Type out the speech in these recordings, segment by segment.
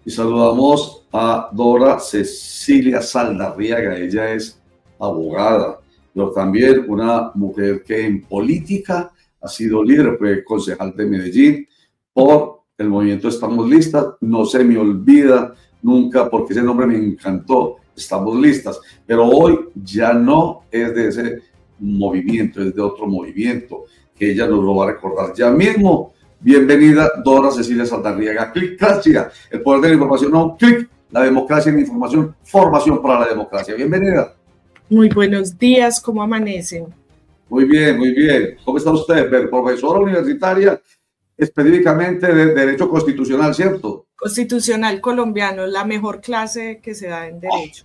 Y saludamos a Dora Cecilia Saldarriaga. Ella es abogada, pero también una mujer que en política ha sido líder, fue concejal de Medellín por el movimiento Estamos Listas. No se me olvida nunca porque ese nombre me encantó, Estamos Listas, pero hoy ya no es de ese movimiento, es de otro movimiento que ella nos lo va a recordar ya mismo. Bienvenida, Dora Cecilia Saldarriaga. Clicracia, el poder de la información, no clic, la democracia en la información, formación para la democracia. Bienvenida. Muy buenos días, ¿cómo amanecen? Muy bien, muy bien. ¿Cómo está usted? Profesora universitaria, específicamente de Derecho Constitucional, ¿cierto? Constitucional colombiano, la mejor clase que se da en Derecho.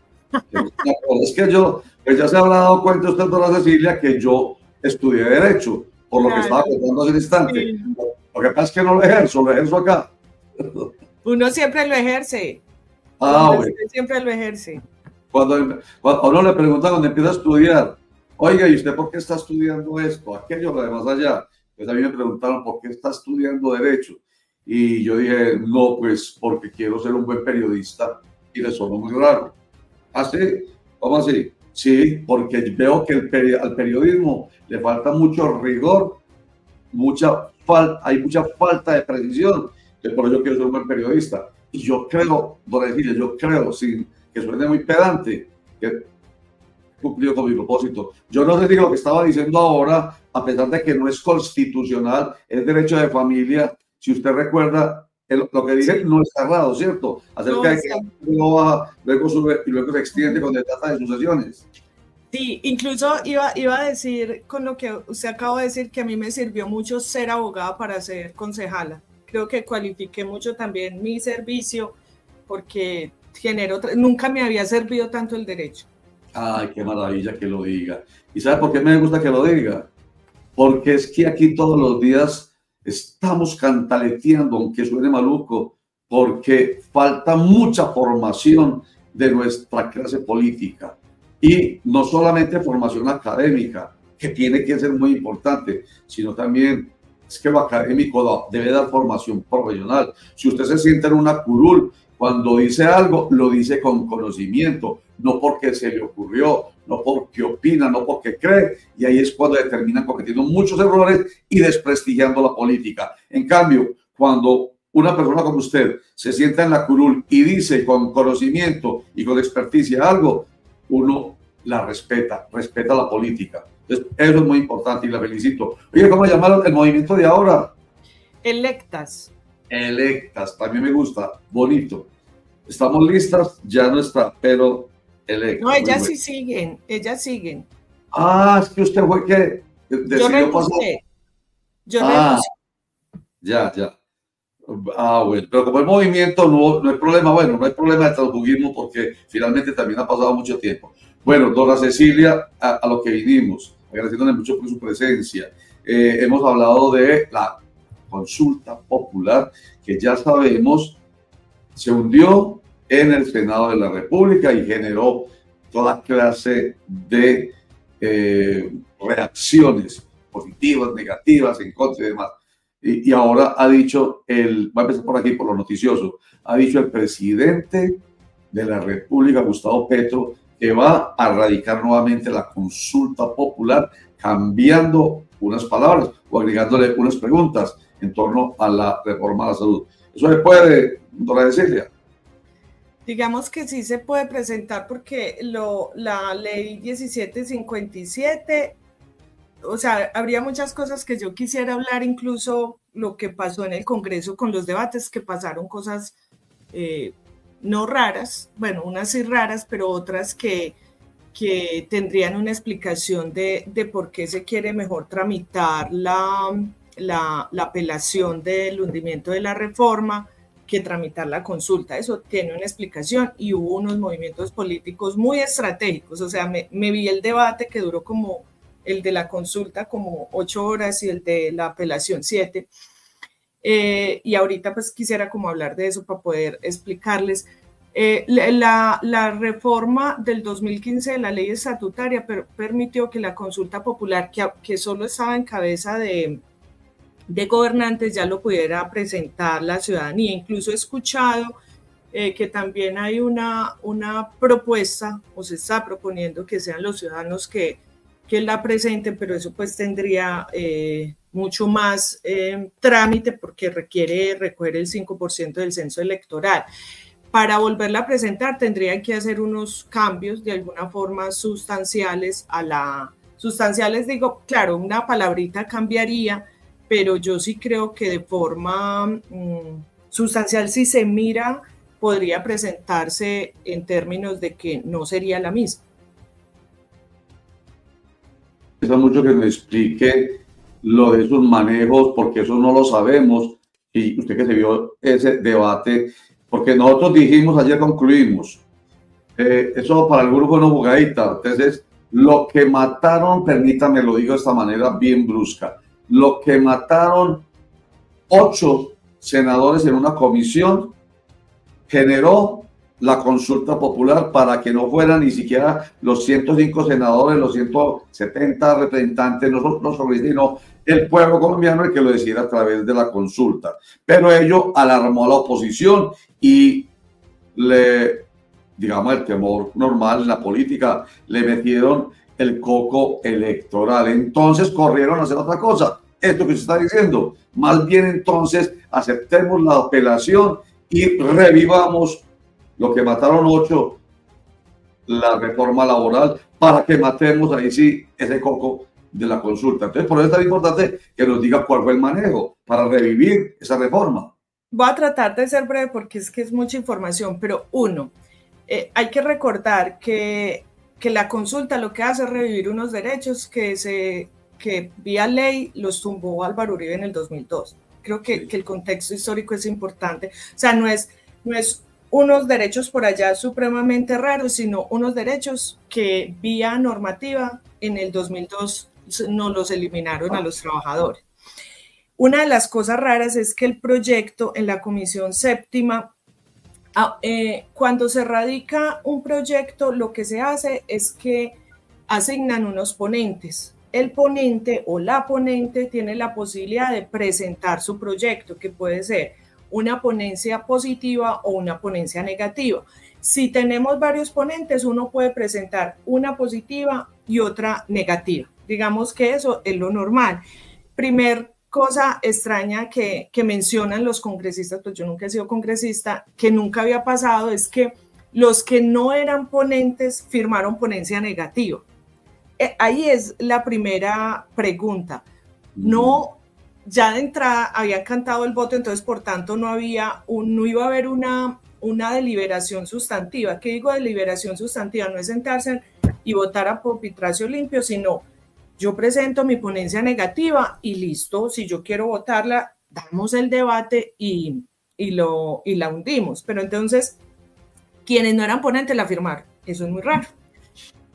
Es que yo, pues ya se habrá dado cuenta usted, Dora Cecilia, que yo estudié Derecho, por lo que estaba contando hace un instante. Sí. Lo que pasa es que no lo ejerzo acá. Uno siempre lo ejerce. Bueno. Siempre lo ejerce. Cuando a uno le preguntan cuando empieza a estudiar, oiga, ¿y usted por qué está estudiando esto? Aquello, lo demás allá. Pues a mí me preguntaron por qué está estudiando Derecho. Y yo dije, no, pues porque quiero ser un buen periodista. Y le sonó muy raro. ¿Ah, sí? ¿Cómo así? Sí, porque veo que al periodismo le falta mucho rigor, hay mucha falta de precisión, que por ello quiero ser un buen periodista. Y yo creo, Dora Cecilia, sin que suene muy pedante, que he cumplido con mi propósito. Yo no sé si lo que estaba diciendo ahora, a pesar de que no es constitucional, es derecho de familia. Si usted recuerda, lo que dije no está errado, ¿cierto? Acerca de que luego baja, luego sube y luego se extiende cuando se trata de sucesiones. Sí, incluso iba a decir con lo que usted acaba de decir que a mí me sirvió mucho ser abogada para ser concejala. Creo que cualifiqué mucho también mi servicio porque nunca me había servido tanto el derecho. Ay, qué maravilla que lo diga. ¿Y sabe por qué me gusta que lo diga? Porque es que aquí todos los días estamos cantaleteando, aunque suene maluco, porque falta mucha formación de nuestra clase política. Y no solamente formación académica, que tiene que ser muy importante, sino también es que lo académico debe dar formación profesional. Si usted se sienta en una curul, cuando dice algo, lo dice con conocimiento, no porque se le ocurrió, no porque opina, no porque cree, y ahí es cuando terminan cometiendo muchos errores y desprestigiando la política. En cambio, cuando una persona como usted se sienta en la curul y dice con conocimiento y con experticia algo, uno la respeta la política. Entonces, eso es muy importante y la felicito. Oye, ¿cómo llamaron el movimiento de ahora? Electas. Electas, también me gusta, bonito. Estamos listas, ya no está, pero electas. No, ellas sí siguen, ellas siguen. Ah, es que usted fue que decidió pasar. Yo renuncié. Ya. Bueno, pero como el movimiento no hay problema, bueno, no hay problema de transfugismo porque finalmente también ha pasado mucho tiempo. Bueno, Dora Cecilia, a lo que vinimos, agradeciéndole mucho por su presencia. Hemos hablado de la consulta popular que ya sabemos se hundió en el Senado de la República y generó toda clase de reacciones positivas, negativas, en contra y demás. Y ahora ha dicho, va a empezar por aquí, por lo noticioso, ha dicho el presidente de la República, Gustavo Petro, que va a radicar nuevamente la consulta popular, cambiando unas palabras o agregándole unas preguntas en torno a la reforma a la salud. ¿Eso se puede, Dora Cecilia? Digamos que sí se puede presentar porque la ley 1757, o sea, habría muchas cosas que yo quisiera hablar, incluso lo que pasó en el Congreso con los debates, que pasaron cosas no raras, bueno, unas sí raras, pero otras que tendrían una explicación de por qué se quiere mejor tramitar la apelación del hundimiento de la reforma que tramitar la consulta. Eso tiene una explicación y hubo unos movimientos políticos muy estratégicos. O sea, me vi el debate que duró como el de la consulta como 8 horas y el de la apelación 7. Y ahorita pues quisiera como hablar de eso para poder explicarles. La reforma del 2015 de la ley estatutaria permitió que la consulta popular, que solo estaba en cabeza de gobernantes, ya lo pudiera presentar la ciudadanía. Incluso he escuchado que también hay una propuesta, o se está proponiendo que sean los ciudadanos que la presenten, pero eso pues tendría mucho más trámite porque requiere recoger el 5% del censo electoral. Para volverla a presentar tendrían que hacer unos cambios de alguna forma sustanciales sustanciales digo, claro, una palabrita cambiaría, pero yo sí creo que de forma sustancial, si se mira, podría presentarse en términos de que no sería la misma. Pesa mucho que me explique lo de esos manejos, porque eso no lo sabemos, y usted que se vio ese debate, porque nosotros dijimos, ayer concluimos, eso para el grupo no jugadita, entonces lo que mataron, permítame lo digo de esta manera bien brusca, lo que mataron 8 senadores en una comisión generó la consulta popular para que no fueran ni siquiera los 105 senadores, los 170 representantes, no sino el pueblo colombiano el que lo decidiera a través de la consulta. Pero ello alarmó a la oposición y digamos, el temor normal en la política, le metieron el coco electoral. Entonces corrieron a hacer otra cosa. Esto que se está diciendo, más bien entonces aceptemos la apelación y revivamos lo que mataron 8, la reforma laboral, para que matemos ahí sí ese coco de la consulta. Entonces, por eso es tan importante que nos diga cuál fue el manejo para revivir esa reforma. Voy a tratar de ser breve porque es mucha información, pero uno, hay que recordar que la consulta lo que hace es revivir unos derechos que vía ley los tumbó Álvaro Uribe en el 2002. Creo que el contexto histórico es importante. O sea, no es unos derechos por allá supremamente raros, sino unos derechos que vía normativa en el 2002 no los eliminaron a los trabajadores. Una de las cosas raras es que el proyecto en la Comisión Séptima, cuando se radica un proyecto, lo que se hace es que asignan unos ponentes. El ponente o la ponente tiene la posibilidad de presentar su proyecto, que puede ser una ponencia positiva o una ponencia negativa. Si tenemos varios ponentes, uno puede presentar una positiva y otra negativa. Digamos que eso es lo normal. Primer cosa extraña que mencionan los congresistas, pues yo nunca he sido congresista, que nunca había pasado, es que los que no eran ponentes firmaron ponencia negativa. Ahí es la primera pregunta. No, ya de entrada habían cantado el voto, entonces por tanto no iba a haber una deliberación sustantiva. ¿Qué digo deliberación sustantiva? No es sentarse y votar a pupitracio limpio, sino yo presento mi ponencia negativa y listo. Si yo quiero votarla, damos el debate y la hundimos. Pero entonces, quienes no eran ponentes la firmaron. Eso es muy raro.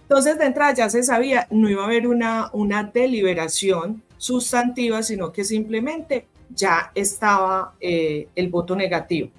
Entonces, de entrada ya se sabía, no iba a haber una deliberación sustantiva, sino que simplemente ya estaba el voto negativo.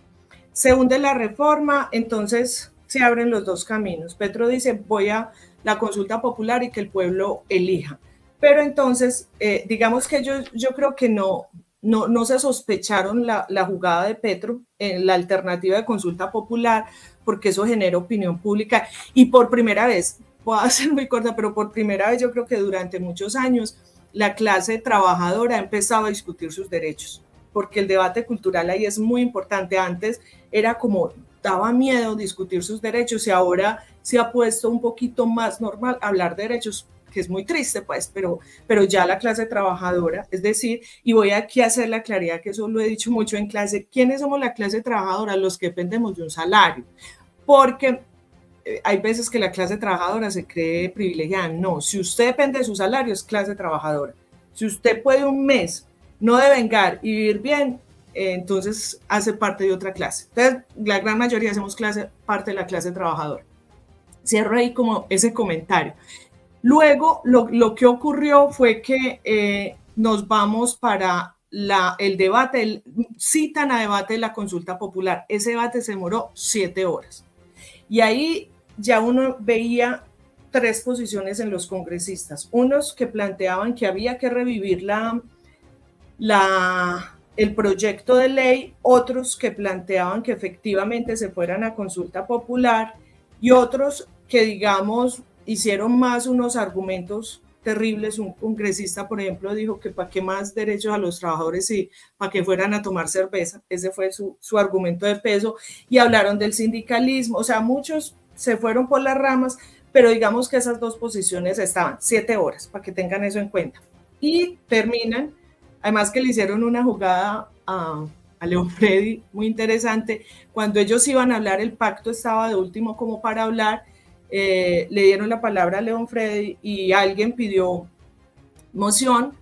Se hunde la reforma, entonces se abren los dos caminos. Petro dice, voy a la consulta popular y que el pueblo elija. Pero entonces, digamos que yo creo que no se sospecharon la jugada de Petro en la alternativa de consulta popular, porque eso genera opinión pública. Y por primera vez, voy a ser muy corta, pero por primera vez yo creo que durante muchos años la clase trabajadora ha empezado a discutir sus derechos, porque el debate cultural ahí es muy importante. Antes era como, daba miedo discutir sus derechos y ahora se ha puesto un poquito más normal hablar de derechos, que es muy triste pues, pero ya la clase trabajadora, es decir, y voy aquí a hacer la claridad, que eso lo he dicho mucho en clase, ¿quiénes somos la clase trabajadora? Los que dependemos de un salario, porque hay veces que la clase trabajadora se cree privilegiada. No, si usted depende de su salario, es clase trabajadora. Si usted puede un mes no devengar y vivir bien, entonces hace parte de otra clase. Entonces, la gran mayoría hacemos parte de la clase trabajadora. Cierro ahí como ese comentario. Luego, lo que ocurrió fue que nos vamos para el debate, citan a debate de la consulta popular. Ese debate se demoró 7 horas. Y ahí ya uno veía 3 posiciones en los congresistas. Unos que planteaban que había que revivir el proyecto de ley, otros que planteaban que efectivamente se fueran a consulta popular y otros que, digamos, hicieron más unos argumentos terribles. Un congresista, por ejemplo, dijo que para qué más derechos a los trabajadores y para que fueran a tomar cerveza. Ese fue su argumento de peso. Y hablaron del sindicalismo. O sea, muchos se fueron por las ramas, pero digamos que esas dos posiciones estaban 7 horas, para que tengan eso en cuenta. Y terminan, además que le hicieron una jugada a León Freddy muy interesante. Cuando ellos iban a hablar, el pacto estaba de último como para hablar, le dieron la palabra a León Freddy y alguien pidió moción,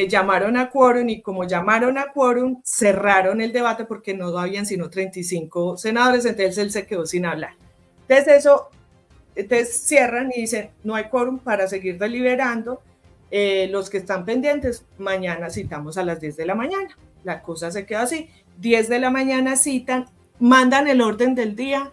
llamaron a quórum y como llamaron a quórum, cerraron el debate porque no habían sino 35 senadores, entonces él se quedó sin hablar. Entonces cierran y dicen, no hay quórum para seguir deliberando, los que están pendientes, mañana citamos a las 10 de la mañana. La cosa se queda así, 10 de la mañana citan, mandan el orden del día,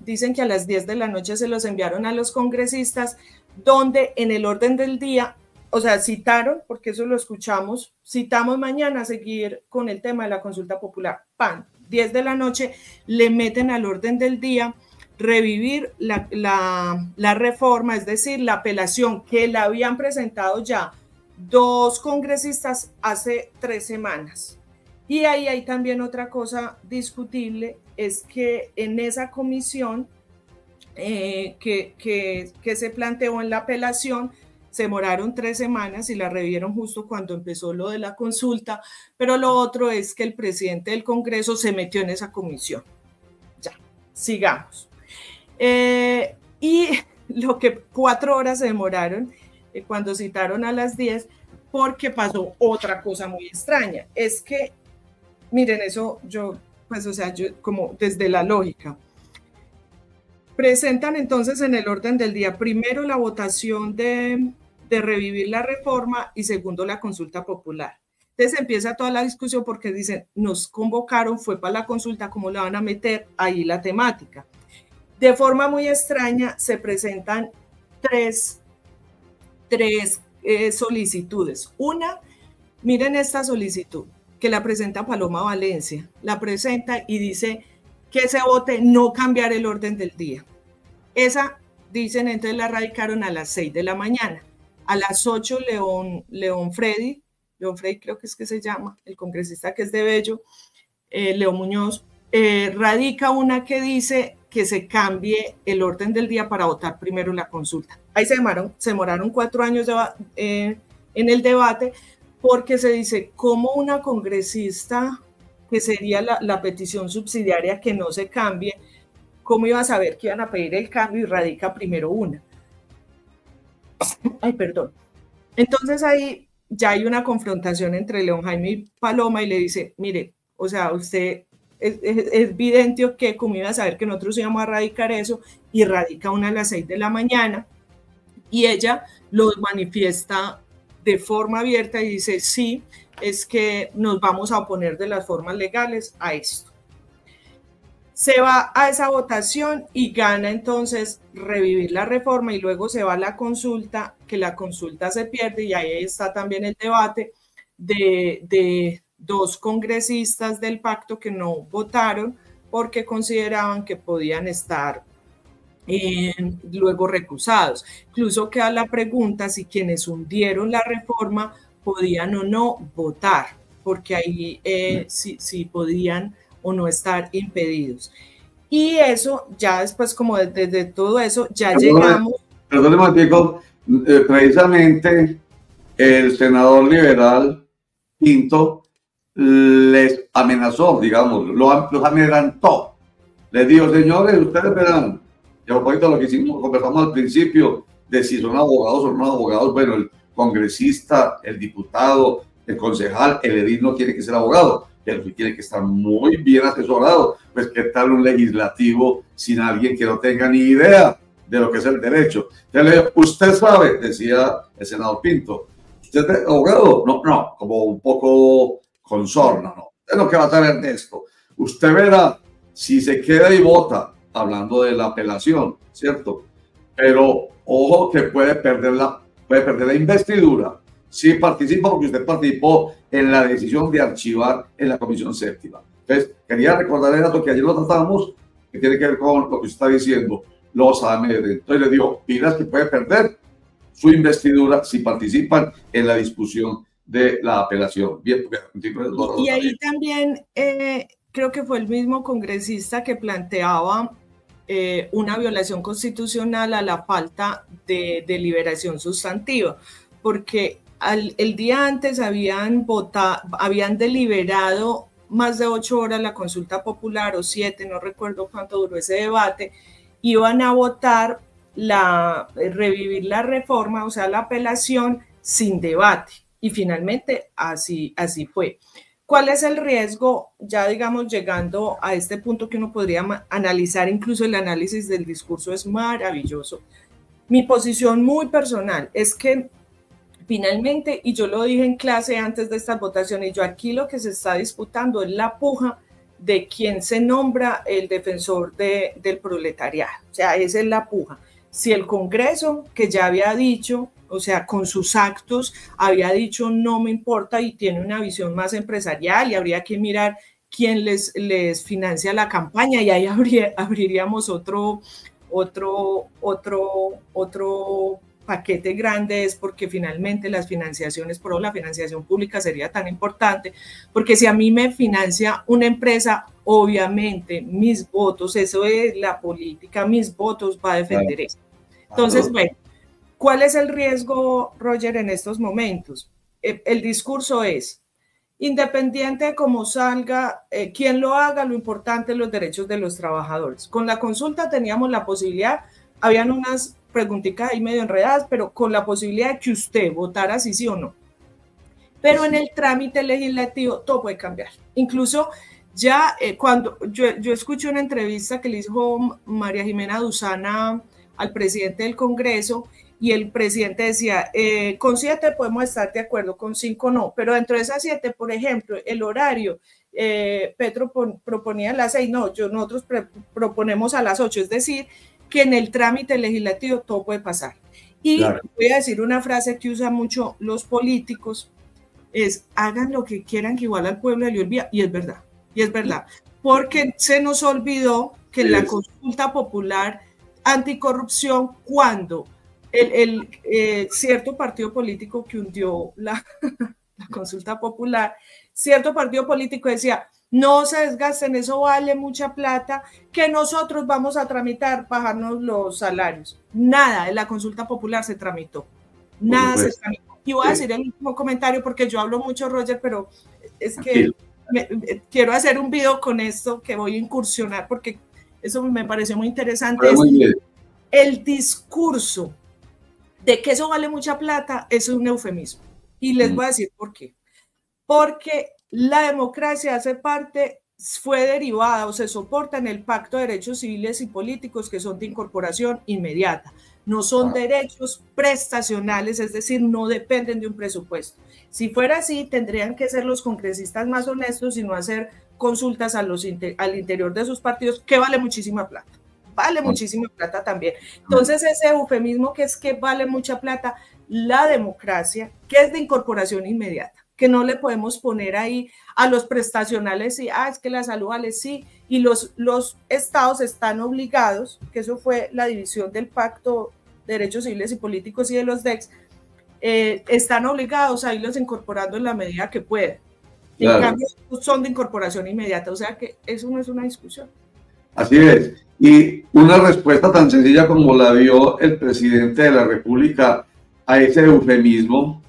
dicen que a las 10 de la noche se los enviaron a los congresistas, donde en el orden del día, o sea, citaron, porque eso lo escuchamos, citamos mañana a seguir con el tema de la consulta popular, ¡pam! 10 de la noche, le meten al orden del día revivir la reforma, es decir, la apelación que la habían presentado ya 2 congresistas hace 3 semanas. Y ahí hay también otra cosa discutible, es que en esa comisión que se planteó en la apelación, se demoraron 3 semanas y la revivieron justo cuando empezó lo de la consulta, pero lo otro es que el presidente del Congreso se metió en esa comisión. Ya, sigamos. Y lo que 4 horas se demoraron cuando citaron a las 10, porque pasó otra cosa muy extraña, es que, miren, eso yo, pues, o sea, yo como desde la lógica, presentan entonces en el orden del día, primero la votación de revivir la reforma y segundo la consulta popular. Entonces empieza toda la discusión porque dicen, nos convocaron, fue para la consulta, ¿cómo le van a meter ahí la temática? De forma muy extraña se presentan tres solicitudes. Una, miren esta solicitud, que la presenta Paloma Valencia, la presenta y dice que se vote no cambiar el orden del día. Esa, dicen, entonces la radicaron a las 6 de la mañana. A las 8, León Freddy creo que es que se llama, el congresista que es de Bello, León Muñoz, radica una que dice que se cambie el orden del día para votar primero la consulta. Ahí se demoraron 4 años en el debate, porque se dice cómo una congresista, que sería la petición subsidiaria que no se cambie, cómo iba a saber que iban a pedir el cambio y radica primero una. Ay, perdón. Entonces ahí ya hay una confrontación entre León Jaime y Paloma y le dice, mire, o sea, usted es evidente que como iba a saber que nosotros íbamos a radicar eso, y radica una a las 6 de la mañana y ella lo manifiesta de forma abierta y dice, sí, es que nos vamos a oponer de las formas legales a esto. Se va a esa votación y gana entonces revivir la reforma y luego se va a la consulta, que la consulta se pierde y ahí está también el debate de 2 congresistas del pacto que no votaron porque consideraban que podían estar luego recusados. Incluso queda la pregunta si quienes hundieron la reforma podían o no votar, porque ahí sí podían o no estar impedidos. Y eso, ya después como desde todo eso, ya llegamos... Perdón, Matico, precisamente el senador liberal Pinto les amenazó, digamos, los amedrentó. Les dijo, señores, ustedes verán, y a propósito de lo que hicimos, conversamos al principio, de si son abogados o no abogados. Bueno, el congresista, el diputado, el concejal, el edil no tiene que ser abogado, pero sí tiene que estar muy bien asesorado. Pues, ¿qué tal un legislativo sin alguien que no tenga ni idea de lo que es el derecho? Entonces, usted sabe, decía el senador Pinto, ¿usted es abogado? No, como un poco con sorna, ¿no? Es lo que va a saber de esto. Usted verá si se queda y vota, hablando de la apelación, ¿cierto? Pero ojo que puede perder la investidura Sí participa porque usted participó en la decisión de archivar en la Comisión Séptima. Entonces, quería recordarle el dato que ayer lo tratamos, que tiene que ver con lo que usted está diciendo, los AMR. Entonces le digo, pilas que puede perder su investidura si participan en la discusión de la apelación. Bien, y ahí también creo que fue el mismo congresista que planteaba una violación constitucional a la falta de deliberación sustantiva, porque el día antes habían deliberado más de 8 horas la consulta popular, o 7, no recuerdo cuánto duró ese debate, iban a votar revivir la reforma, o sea, la apelación sin debate, y finalmente así fue. ¿Cuál es el riesgo? Ya digamos, llegando a este punto que uno podría analizar, incluso el análisis del discurso es maravilloso. Mi posición muy personal es que finalmente, y yo lo dije en clase antes de estas votaciones, yo aquí lo que se está disputando es la puja de quién se nombra el defensor del proletariado. O sea, esa es la puja. Si el Congreso, que ya había dicho, o sea, con sus actos, había dicho no me importa y tiene una visión más empresarial, y habría que mirar quién les financia la campaña, y ahí abriríamos otro paquete grande, es porque finalmente las financiaciones, por la financiación pública sería tan importante, porque si a mí me financia una empresa, obviamente mis votos, eso es la política, mis votos va a defender eso. Entonces, bueno, ¿cuál es el riesgo, Roger, en estos momentos? El discurso es, independiente de cómo salga, quien lo haga, lo importante es los derechos de los trabajadores. Con la consulta teníamos la posibilidad, habían unas preguntitas ahí medio enredadas, pero con la posibilidad de que usted votara si sí o no. Pero en el trámite legislativo todo puede cambiar. Incluso ya cuando yo escuché una entrevista que le hizo María Jimena Duzana al presidente del Congreso, y el presidente decía, con 7 podemos estar de acuerdo, con 5 no, pero dentro de esas 7, por ejemplo, el horario, Petro proponía a las 6, no, nosotros proponemos a las 8, es decir, que en el trámite legislativo todo puede pasar. Y claro, voy a decir una frase que usan mucho los políticos, es hagan lo que quieran que igual al pueblo le olvida, y es verdad, porque se nos olvidó que en la consulta popular anticorrupción, cuando cierto partido político que hundió la consulta popular, cierto partido político decía, no se desgasten, eso vale mucha plata, que nosotros vamos a tramitar, bajarnos los salarios. Nada, en la consulta popular se tramitó, nada se tramitó. Y voy a decir el último comentario, porque yo hablo mucho, Roger, pero es que quiero hacer un video con esto, que voy a incursionar, porque eso me pareció muy interesante. El discurso de que eso vale mucha plata es un eufemismo. Y les voy a decir por qué. Porque la democracia fue derivada o se soporta en el Pacto de Derechos Civiles y Políticos, que son de incorporación inmediata. No son derechos prestacionales, es decir, no dependen de un presupuesto. Si fuera así, tendrían que ser los congresistas más honestos y no hacer consultas al interior de sus partidos, que vale muchísima plata. Vale muchísima plata también. Entonces, ese eufemismo que es que vale mucha plata, la democracia, que es de incorporación inmediata, que no le podemos poner ahí a los prestacionales y, es que la salud vale sí, y los estados están obligados, que eso fue la división del Pacto de Derechos Civiles y Políticos y de los DEX, están obligados a irlos incorporando en la medida que pueden. Claro. En cambio, son de incorporación inmediata, o sea que eso no es una discusión. Así es. Y una respuesta tan sencilla como la dio el presidente de la República a ese eufemismo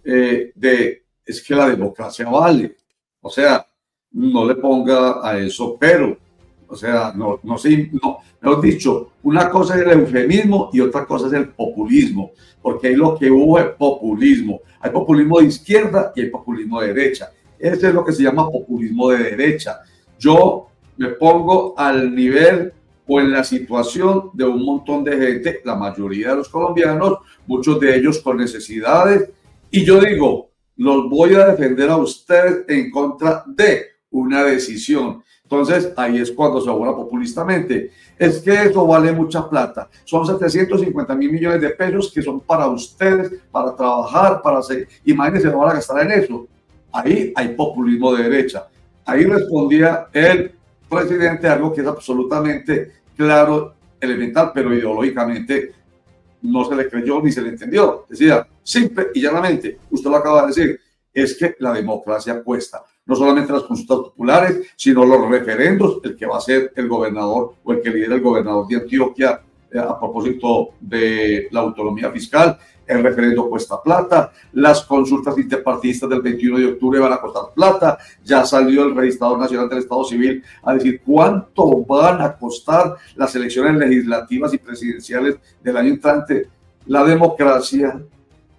es que la democracia vale. O sea, no le ponga a eso pero. O sea, mejor dicho, una cosa es el eufemismo y otra cosa es el populismo, porque ahí lo que hubo es populismo. Hay populismo de izquierda y hay populismo de derecha. Ese es lo que se llama populismo de derecha. Yo me pongo al nivel o en la situación de un montón de gente, la mayoría de los colombianos, muchos de ellos con necesidades, y yo digo, los voy a defender a ustedes en contra de una decisión. Entonces, ahí es cuando se abona populistamente. Es que eso vale mucha plata. Son 750.000 millones de pesos que son para ustedes, para trabajar, para hacer. Imagínense, no van a gastar en eso. Ahí hay populismo de derecha. Ahí respondía el presidente algo que es absolutamente claro, elemental, pero ideológicamente no se le creyó ni se le entendió. Decía, simple y llanamente, usted lo acaba de decir, es que la democracia cuesta. No solamente las consultas populares, sino los referendos, el que va a ser el gobernador o el que lidera el gobernador de Antioquia a propósito de la autonomía fiscal. El referendo cuesta plata, las consultas interpartidistas del 21 de octubre van a costar plata, ya salió el registrador nacional del Estado Civil a decir cuánto van a costar las elecciones legislativas y presidenciales del año entrante. La democracia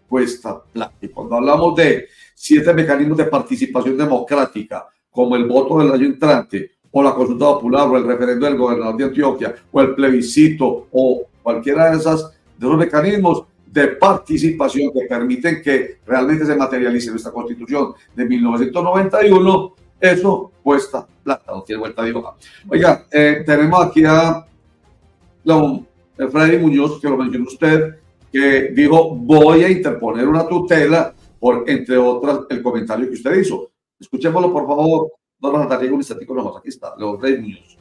cuesta plata. Y cuando hablamos de 7 mecanismos de participación democrática, como el voto del año entrante, o la consulta popular, o el referendo del gobernador de Antioquia, o el plebiscito, o cualquiera de esos mecanismos de participación que permiten que realmente se materialice nuestra Constitución de 1991, eso cuesta plata, no tiene vuelta de hoja. Oiga, tenemos aquí a Freddy Muñoz, que lo mencionó usted, que dijo, voy a interponer una tutela por, entre otras, el comentario que usted hizo. Escuchémoslo, por favor. Vamos a darle un instantico nomás. Aquí está, Freddy Muñoz.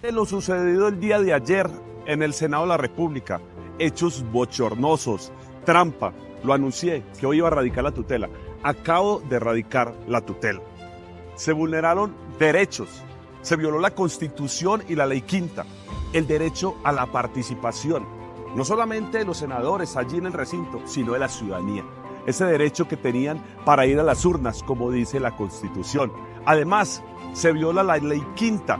De lo sucedido el día de ayer en el Senado de la República, hechos bochornosos, trampa, lo anuncié que hoy iba a radicar la tutela. Acabo de radicar la tutela. Se vulneraron derechos, se violó la Constitución y la Ley Quinta, el derecho a la participación, no solamente de los senadores allí en el recinto, sino de la ciudadanía. Ese derecho que tenían para ir a las urnas, como dice la Constitución. Además, se viola la Ley Quinta,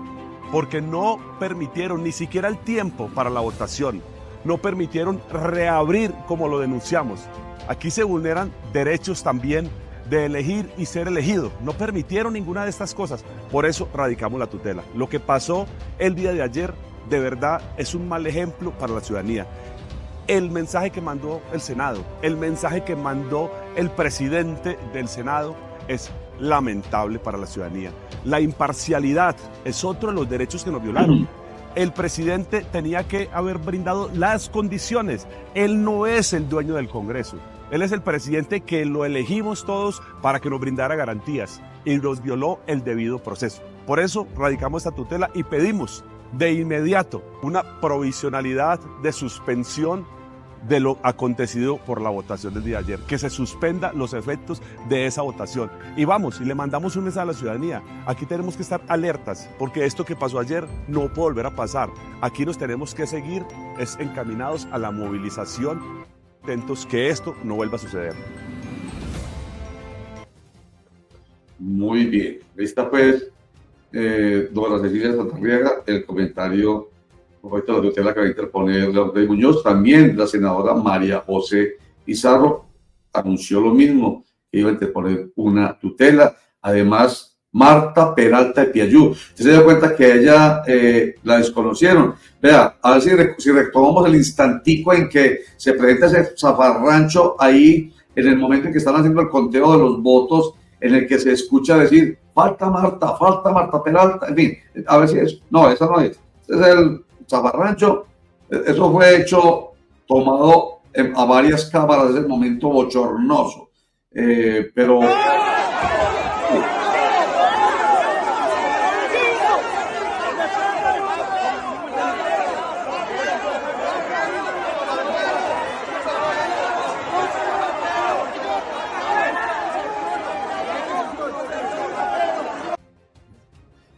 porque no permitieron ni siquiera el tiempo para la votación. No permitieron reabrir como lo denunciamos. Aquí se vulneran derechos también de elegir y ser elegido. No permitieron ninguna de estas cosas. Por eso radicamos la tutela. Lo que pasó el día de ayer, de verdad, es un mal ejemplo para la ciudadanía. El mensaje que mandó el Senado, el mensaje que mandó el presidente del Senado es lamentable para la ciudadanía. La imparcialidad es otro de los derechos que nos violaron. El presidente tenía que haber brindado las condiciones. Él no es el dueño del Congreso. Él es el presidente que lo elegimos todos para que nos brindara garantías y nos violó el debido proceso. Por eso radicamos esta tutela y pedimos de inmediato una provisionalidad de suspensión de lo acontecido por la votación del día de ayer, que se suspenda los efectos de esa votación. Y vamos, y le mandamos un mensaje a la ciudadanía. Aquí tenemos que estar alertas, porque esto que pasó ayer no puede volver a pasar. Aquí nos tenemos que seguir encaminados a la movilización, atentos que esto no vuelva a suceder. Muy bien. Esta pues, Dora Cecilia Santarriaga, el comentario respecto a la tutela que va a interponer Freddy Muñoz. También la senadora María José Pizarro anunció lo mismo, que iba a interponer una tutela. Además, Marta Peralta de Piayú. Usted se da cuenta que ella la desconocieron. Vea, a ver si retomamos el instantico en que se presenta ese zafarrancho ahí, en el momento en que están haciendo el conteo de los votos, en el que se escucha decir, falta Marta Peralta, en fin, a ver si es. No, esa no es. Ese es el zafarrancho. Eso fue hecho, tomado a varias cámaras, es el momento bochornoso. Pero...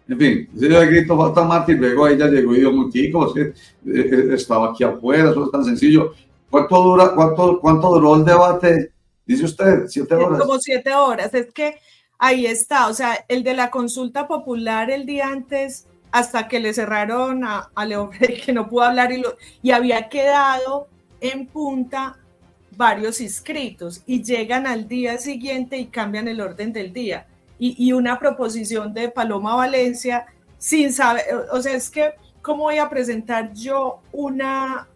En fin, yo grito falta Marta y luego ella llegó y dio muchísimo, estaba aquí afuera, eso es tan sencillo. ¿Cuánto duró el debate? Dice usted, 7 horas. Como 7 horas, es que ahí está, o sea, el de la consulta popular el día antes, hasta que le cerraron a León Freddy, que no pudo hablar y había quedado en punta varios inscritos y llegan al día siguiente y cambian el orden del día. Y una proposición de Paloma Valencia sin saber, o sea, es que ¿cómo voy a presentar yo una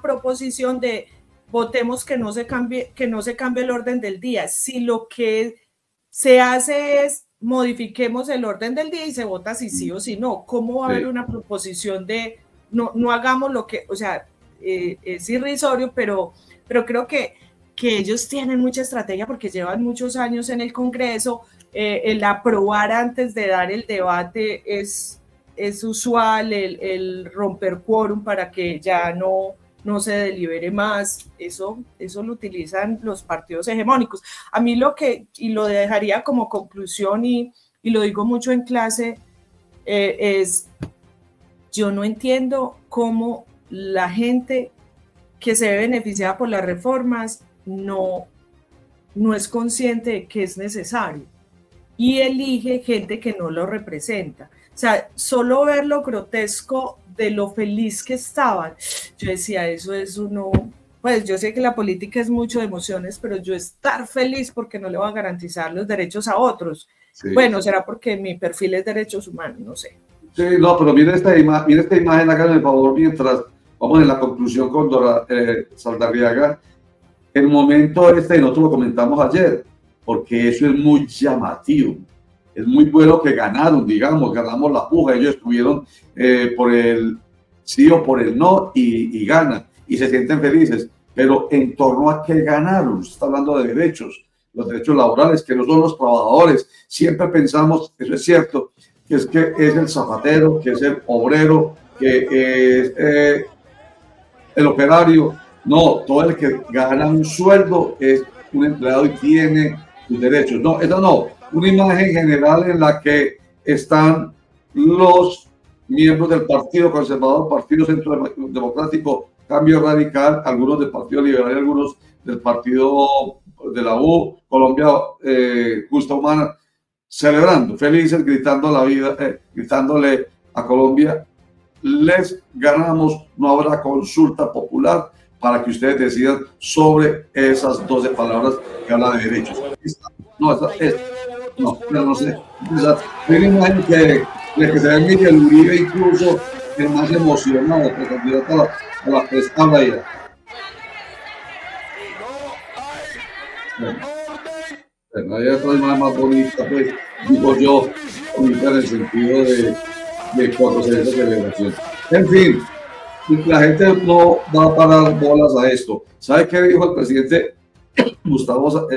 proposición de votemos que no se cambie el orden del día? Si lo que se hace es modifiquemos el orden del día y se vota si sí o si no. ¿Cómo va a haber una proposición de no hagamos lo que, o sea, es irrisorio, pero creo que ellos tienen mucha estrategia porque llevan muchos años en el Congreso. El aprobar antes de dar el debate es usual, el romper quórum para que ya no se delibere más, eso lo utilizan los partidos hegemónicos. A mí y lo dejaría como conclusión y lo digo mucho en clase, es, yo no entiendo cómo la gente que se ve beneficiada por las reformas no es consciente de que es necesario y elige gente que no lo representa. O sea, solo ver lo grotesco de lo feliz que estaban. Yo decía, eso es uno, pues yo sé que la política es mucho de emociones, pero yo estar feliz porque no le voy a garantizar los derechos a otros. Sí. Bueno, será porque mi perfil es derechos humanos, no sé. Sí, no, pero mire esta imagen, háganme el favor, mientras vamos en la conclusión con Dora Saldarriaga. El momento nosotros lo comentamos ayer, porque eso es muy llamativo. Es muy bueno que ganaron, digamos, ganamos la puja, ellos estuvieron por el sí o por el no y ganan, y se sienten felices, pero en torno a qué ganaron, usted está hablando de derechos, los derechos laborales, que no son los trabajadores, siempre pensamos, eso es cierto, que es el zapatero, que es el obrero, que es el operario, no, todo el que gana un sueldo es un empleado y tiene sus derechos, no, eso no. Una imagen general en la que están los miembros del Partido Conservador, Partido Centro Democrático, Cambio Radical, algunos del Partido Liberal y algunos del Partido de la U, Colombia Justa Humana, celebrando, felices, gritando la vida, gritándole a Colombia, les ganamos, no habrá consulta popular para que ustedes decidan sobre esas 12 palabras que hablan de derechos. No sé. Tiene imagen que se ve Miguel Uribe incluso el más emocionado, el candidato a la prestaba ya. Bueno, hay otra imagen más bonita, pues, digo yo, bonita en el sentido de cuando se hace celebración. En fin, la gente no va a parar bolas a esto. ¿Sabe qué dijo el presidente Gustavo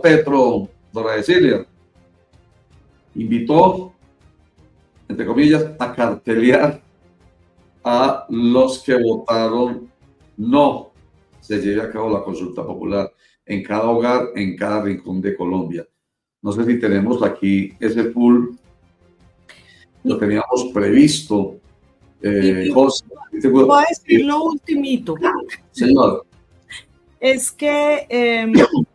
Petro, Dora Cecilia? Invitó, entre comillas, a cartelear a los que votaron no se lleve a cabo la consulta popular en cada hogar, en cada rincón de Colombia. No sé si tenemos aquí ese pool, lo teníamos previsto. José, voy a decir lo ultimito. Señor. Es que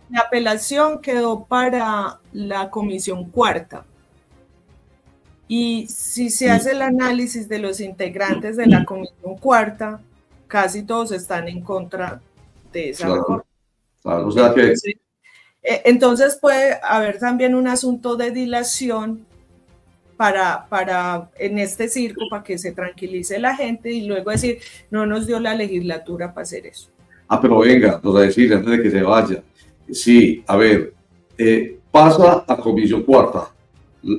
la apelación quedó para la Comisión Cuarta. Y si se hace el análisis de los integrantes de la Comisión Cuarta, casi todos están en contra de esa reforma. Claro, o sea que... Entonces puede haber también un asunto de dilación para en este circo, para que se tranquilice la gente y luego decir, no nos dio la legislatura para hacer eso. Pero venga, nos va a decir antes de que se vaya. Sí, a ver, pasa a Comisión Cuarta.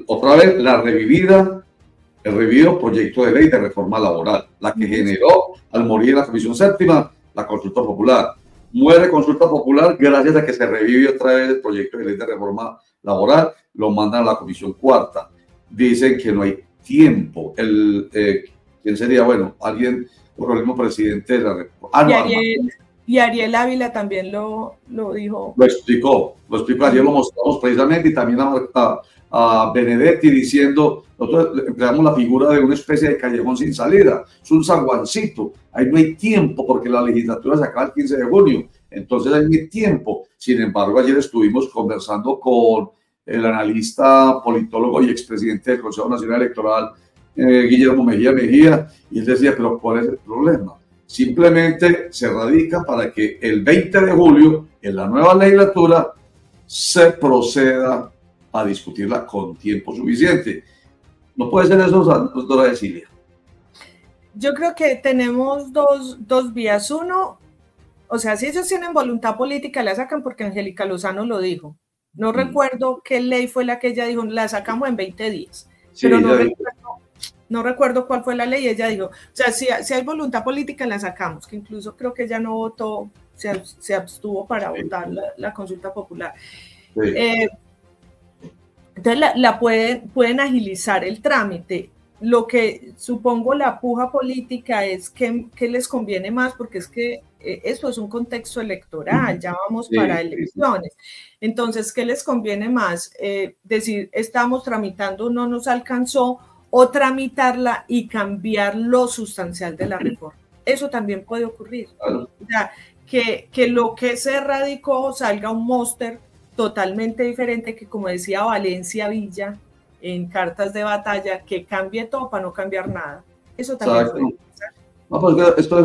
Otra vez el revivido proyecto de ley de reforma laboral, la que generó al morir la Comisión Séptima, la consulta popular. Muere consulta popular gracias a que se revive otra vez el proyecto de ley de reforma laboral, lo mandan a la Comisión Cuarta. Dicen que no hay tiempo. ¿Quién sería? Bueno, alguien, por el mismo presidente de la República. Y Ariel Ávila también lo dijo. Lo explicó, ayer lo mostramos precisamente, y también a Benedetti diciendo, nosotros empleamos la figura de una especie de callejón sin salida, es un zaguancito, ahí no hay tiempo porque la legislatura se acaba el 15 de junio, entonces ahí no hay tiempo. Sin embargo, ayer estuvimos conversando con el analista, politólogo y expresidente del Consejo Nacional Electoral, Guillermo Mejía, y él decía, pero ¿cuál es el problema? Simplemente se radica para que el 20 de julio, en la nueva legislatura, se proceda a discutirla con tiempo suficiente. ¿No puede ser eso, doctora Cecilia? Yo creo que tenemos dos vías. Uno, o sea, si ellos tienen voluntad política, la sacan porque Angélica Lozano lo dijo. No recuerdo qué ley fue la que ella dijo, la sacamos en 20 días, sí, pero no recuerdo cuál fue la ley. Ella dijo, o sea, si hay voluntad política la sacamos, que incluso creo que ella no votó, se abstuvo para votar la consulta popular. Sí. Entonces pueden agilizar el trámite. Lo que supongo la puja política es que les conviene más, porque es que esto es un contexto electoral, ya vamos para elecciones. Entonces, ¿qué les conviene más? Decir, estamos tramitando, no nos alcanzó, o tramitarla y cambiar lo sustancial de la reforma. Eso también puede ocurrir. O sea, que lo que se radicó salga un máster totalmente diferente, que como decía Valencia Villa en Cartas de Batalla, que cambie todo para no cambiar nada. Eso también puede pasar. No, pues esto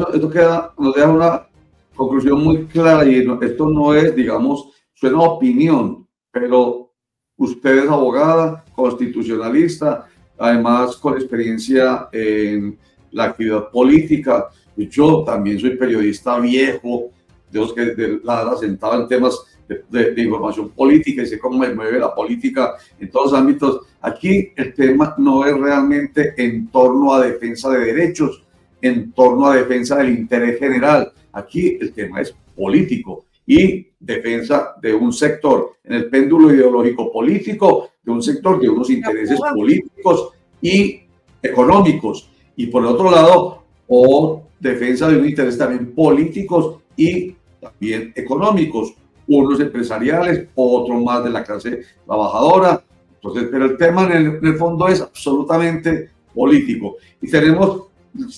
nos deja una conclusión muy clara, y esto no es, digamos, suena opinión, pero usted es abogada, constitucionalista, además con experiencia en la actividad política. Yo también soy periodista viejo, de los que asentaba en temas de información política, y sé cómo me mueve la política en todos los ámbitos. Aquí el tema no es realmente en torno a defensa de derechos, en torno a defensa del interés general. Aquí el tema es político y defensa de un sector en el péndulo ideológico político, de un sector de unos intereses políticos y económicos, y por el otro lado, o defensa de un interés también políticos y también económicos, unos empresariales, otros más de la clase trabajadora. Entonces, pero el tema en el fondo es absolutamente político. Y tenemos,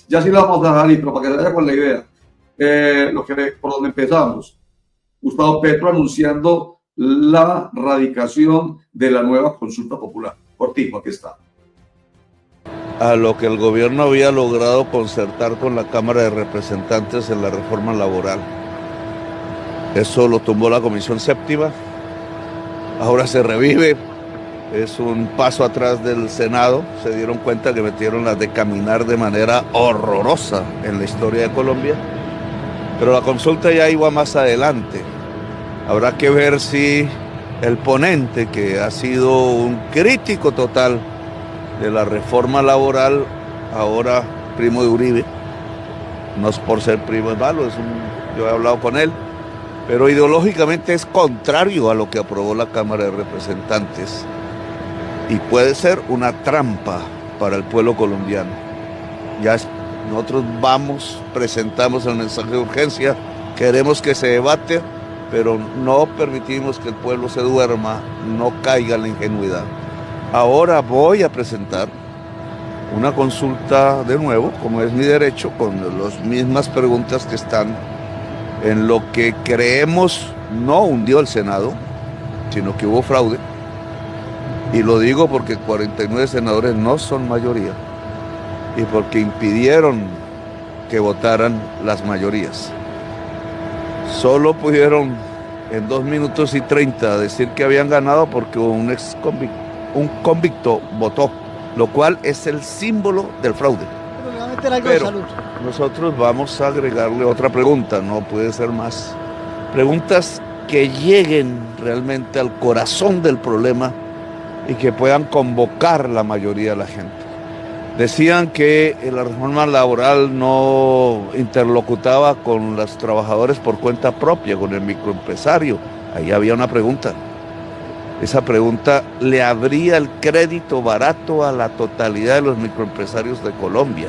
ya sí lo vamos a dejar ahí, pero para que se vaya con la idea, por donde empezamos, Gustavo Petro anunciando la radicación de la nueva consulta popular. Cortico, aquí está. A lo que el gobierno había logrado concertar con la Cámara de Representantes en la reforma laboral. Eso lo tumbó la Comisión Séptima, ahora se revive, es un paso atrás del Senado. Se dieron cuenta que metieron las de caminar de manera horrorosa en la historia de Colombia, pero la consulta ya iba más adelante. Habrá que ver si el ponente, que ha sido un crítico total de la reforma laboral, ahora primo de Uribe, no es por ser primo, es malo, yo he hablado con él, pero ideológicamente es contrario a lo que aprobó la Cámara de Representantes y puede ser una trampa para el pueblo colombiano. Nosotros presentamos el mensaje de urgencia, queremos que se debate, pero no permitimos que el pueblo se duerma, no caiga en la ingenuidad. Ahora voy a presentar una consulta de nuevo, como es mi derecho, con las mismas preguntas que están en lo que creemos no hundió el Senado, sino que hubo fraude. Y lo digo porque 49 senadores no son mayoría y porque impidieron que votaran las mayorías. Solo pudieron en 2 minutos y 30 decir que habían ganado porque un convicto votó, lo cual es el símbolo del fraude. Pero le va a meter algo de salud. Nosotros vamos a agregarle otra pregunta, no puede ser más. Preguntas que lleguen realmente al corazón del problema y que puedan convocar la mayoría de la gente. Decían que la reforma laboral no interlocutaba con los trabajadores por cuenta propia, con el microempresario. Ahí había una pregunta. Esa pregunta le abría el crédito barato a la totalidad de los microempresarios de Colombia.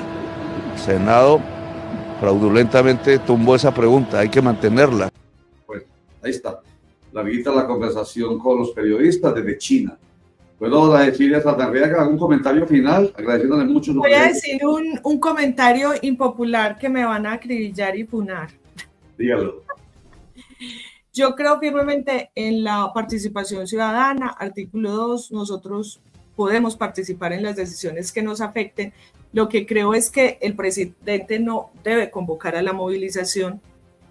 El Senado fraudulentamente tumbó esa pregunta, hay que mantenerla. Bueno, ahí está. La visita, la conversación con los periodistas desde China. ¿Puedo decirle a Satarriaga algún comentario final? Agradeciéndole mucho. Voy a decir un comentario impopular que me van a acribillar y funar. Dígalo. Yo creo firmemente en la participación ciudadana. Artículo 2, nosotros podemos participar en las decisiones que nos afecten. Lo que creo es que el presidente no debe convocar a la movilización,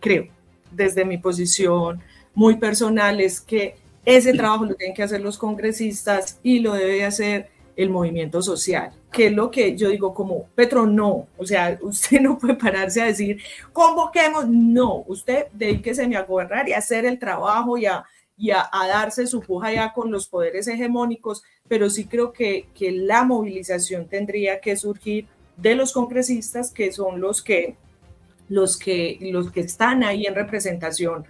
creo, desde mi posición muy personal, es que ese trabajo lo tienen que hacer los congresistas y lo debe hacer el movimiento social, que es lo que yo digo como Petro, no, o sea, usted no puede pararse a decir, convoquemos, no, usted dedíquese a gobernar y a hacer el trabajo y y a darse su puja ya con los poderes hegemónicos, pero sí creo que la movilización tendría que surgir de los congresistas, que son los que están ahí en representación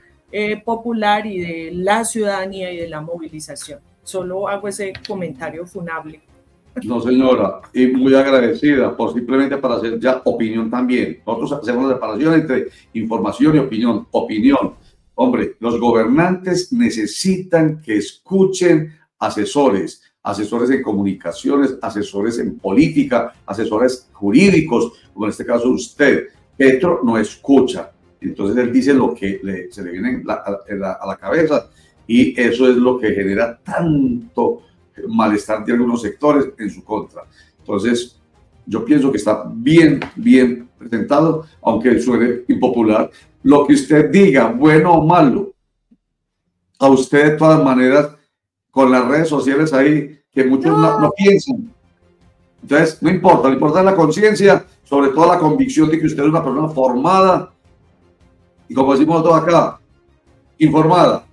popular y de la ciudadanía y de la movilización. Solo hago ese comentario funable. No, señora, y muy agradecida por simplemente para hacer ya opinión también. Nosotros hacemos la separación entre información y opinión. Opinión. Hombre, los gobernantes necesitan que escuchen asesores en comunicaciones, asesores en política, asesores jurídicos, como en este caso usted. Petro no escucha, entonces él dice lo que se le viene a la cabeza, y eso es lo que genera tanto malestar de algunos sectores en su contra. Entonces, yo pienso que está bien presentado, aunque suene impopular. Lo que usted diga, bueno o malo, a usted de todas maneras, con las redes sociales ahí, que muchos no piensan. Entonces, no importa, lo importante es la conciencia, sobre todo la convicción de que usted es una persona formada, y como decimos todos acá, informada,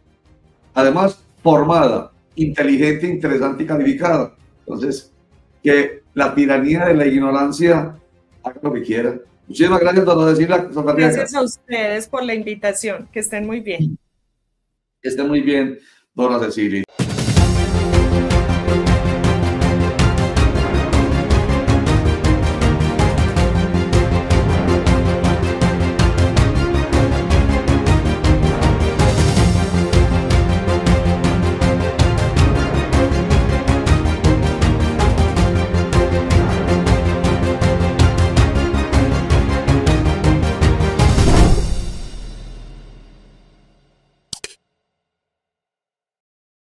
además formada, inteligente, interesante y calificada. Entonces, que la tiranía de la ignorancia haga lo que quiera. Muchísimas gracias, doña Cecilia. Gracias a ustedes por la invitación. Que estén muy bien. Que estén muy bien, doña Cecilia.